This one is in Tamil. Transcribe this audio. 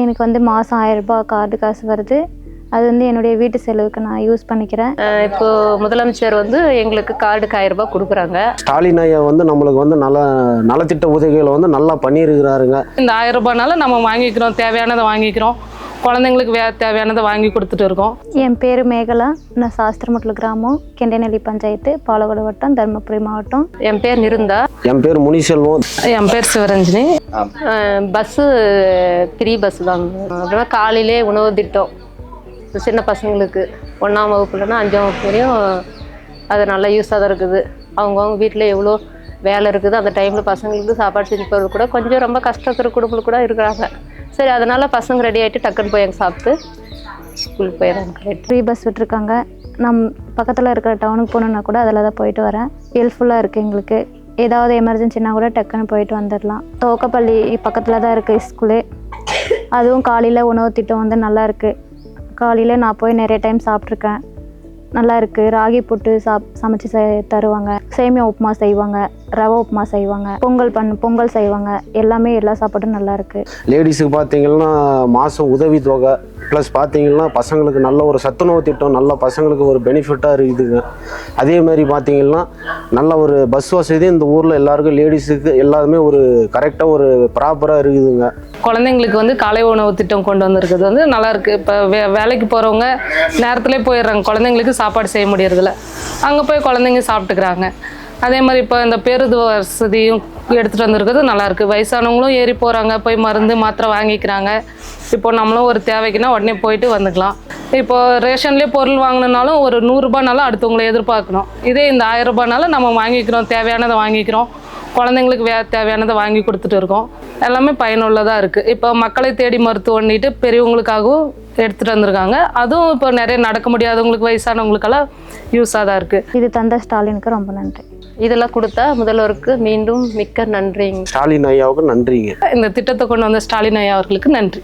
எனக்கு வந்து மாதம் 1000 ரூபாய் கார்டு காசு வருது. அது வந்து என்னுடைய வீட்டு செலவுக்கு நான் யூஸ் பண்ணிக்கிறேன். இப்போ முதலமைச்சர் வந்து எங்களுக்கு கார்டுக்கு 1000 ரூபாய் கொடுக்குறாங்க. ஸ்டாலின் ஐயா வந்து நம்மளுக்கு வந்து நலத்திட்ட உதவிகளை வந்து நல்லா பண்ணியிருக்கிறாருங்க. இந்த 1000 ரூபாய்னால நம்ம வாங்கிக்கிறோம், தேவையானதை வாங்கிக்கிறோம், குழந்தைங்களுக்கு தேவையானதை வாங்கி கொடுத்துட்டு இருக்கோம். என் பேர் மேகலா. நான் சாஸ்திரமட்டல் கிராமம், கெண்டேநெல்லி பஞ்சாயத்து, பாலக்கோடு வட்டம், தருமபுரி மாவட்டம். என் பேர் நிருந்தா. என் பேர் முனிசெல்வம். என் பேர் சிவரஞ்சினி. பஸ்ஸு ஃப்ரீ பஸ் தாங்க. அப்படின்னா காலையிலே உணவு திட்டம் சின்ன பசங்களுக்கு 1ஆம் வகுப்புலன்னா 5ஆம் வகுப்பு வரையும் அது நல்லா யூஸாக தான் இருக்குது. அவங்கவுங்க வீட்டில் எவ்வளோ வேலை இருக்குது, அந்த டைமில் பசங்களுக்கு சாப்பாடு செஞ்சு போகிறது கூட கொஞ்சம் ரொம்ப கஷ்டப்படுற குடும்பத்தில் கூட இருக்கிறாங்க. சரி, அதனால் பசங்க ரெடி ஆகிட்டு டக்குன்னு போய் அங்கே சாப்பிட்டு ஸ்கூலுக்கு போயிடறாங்க. ஃப்ரீ பஸ் விட்டுருக்காங்க. பக்கத்தில் இருக்கிற டவுனுக்கு போகணுன்னா கூட அதில் தான் போயிட்டு வரேன். ஹெல்ப்ஃபுல்லாக இருக்குது எங்களுக்கு. ஏதாவது எமர்ஜென்சினா கூட டக்குன்னு போயிட்டு வந்துடலாம். துவக்கப்பள்ளி பக்கத்தில் தான் இருக்குது ஸ்கூலு. அதுவும் காலையில் உணவு திட்டம் வந்து நல்லா இருக்குது. காலையில் நான் போய் நிறைய டைம் சாப்பிட்ருக்கேன். நல்லா இருக்குது. ராகி புட்டு சமைச்சு தருவாங்க. சேமியா உப்புமா செய்வாங்க, ரவை உப்புமா செய்வாங்க, பொங்கல் செய்வாங்க. எல்லா சாப்பாடும் நல்லா இருக்குது. லேடிஸுக்கு பார்த்தீங்கன்னா மாதம் உதவி தொகை ப்ளஸ் பார்த்தீங்கன்னா பசங்களுக்கு நல்ல ஒரு சத்துணவு திட்டம், நல்ல பசங்களுக்கு ஒரு பெனிஃபிட்டாக இருக்குதுங்க. அதே மாதிரி பார்த்தீங்கன்னா நல்ல ஒரு பஸ் வசதி இந்த ஊரில் எல்லாருக்கும் லேடிஸுக்கு எல்லாருமே ஒரு கரெக்டாக ஒரு ப்ராப்பராக இருக்குதுங்க. குழந்தைங்களுக்கு வந்து காலை உணவு திட்டம் கொண்டு வந்திருக்கிறது வந்து நல்லாயிருக்கு. இப்போ வேலைக்கு போகிறவங்க நேரத்துலேயே போயிடுறாங்க, குழந்தைங்களுக்கு சாப்பாடு செய்ய முடியறதில்ல. அங்கே போய் குழந்தைங்க சாப்பிட்டுக்கிறாங்க. அதே மாதிரி இப்போ இந்த பேருந்து வசதியும் எடுத்துகிட்டு வந்திருக்கிறது நல்லாயிருக்கு. வயசானவங்களும் ஏறி போகிறாங்க, போய் மருந்து மாத்திரை வாங்கிக்கிறாங்க. இப்போ நம்மளும் ஒரு தேவைக்குன்னா உடனே போயிட்டு வந்துக்கலாம். இப்போ ரேஷன்லேயே பொருள் வாங்கினாலும் ஒரு 100 ரூபாய்னாலும் அடுத்தவங்களை எதிர்பார்க்கணும். இதே இந்த 1000 ரூபாய்னாலும் நம்ம வாங்கிக்கிறோம், தேவையானதை வாங்கிக்கிறோம், குழந்தைங்களுக்கு தேவையானதை வாங்கி கொடுத்துட்டு இருக்கோம். எல்லாமே பயனுள்ளதாக இருக்குது. இப்போ மக்களை தேடி மருத்துவம்னிட்டு பெரியவங்களுக்காகவும் எடுத்துகிட்டு வந்திருக்காங்க. அதுவும் இப்போ நிறைய நடக்க முடியாதவங்களுக்கு, வயசானவங்களுக்கெல்லாம் யூஸாக தான் இருக்குது. இது தந்த ஸ்டாலினுக்கு ரொம்ப நன்றி. இதெல்லாம் கொடுத்தா முதல்வருக்கு மீண்டும் மிக்க நன்றிங்க. ஸ்டாலின் ஐயாவுக்கு நன்றிங்க. இந்த திட்டத்தை கொண்டு வந்த ஸ்டாலின் ஐயா அவர்களுக்கு நன்றி.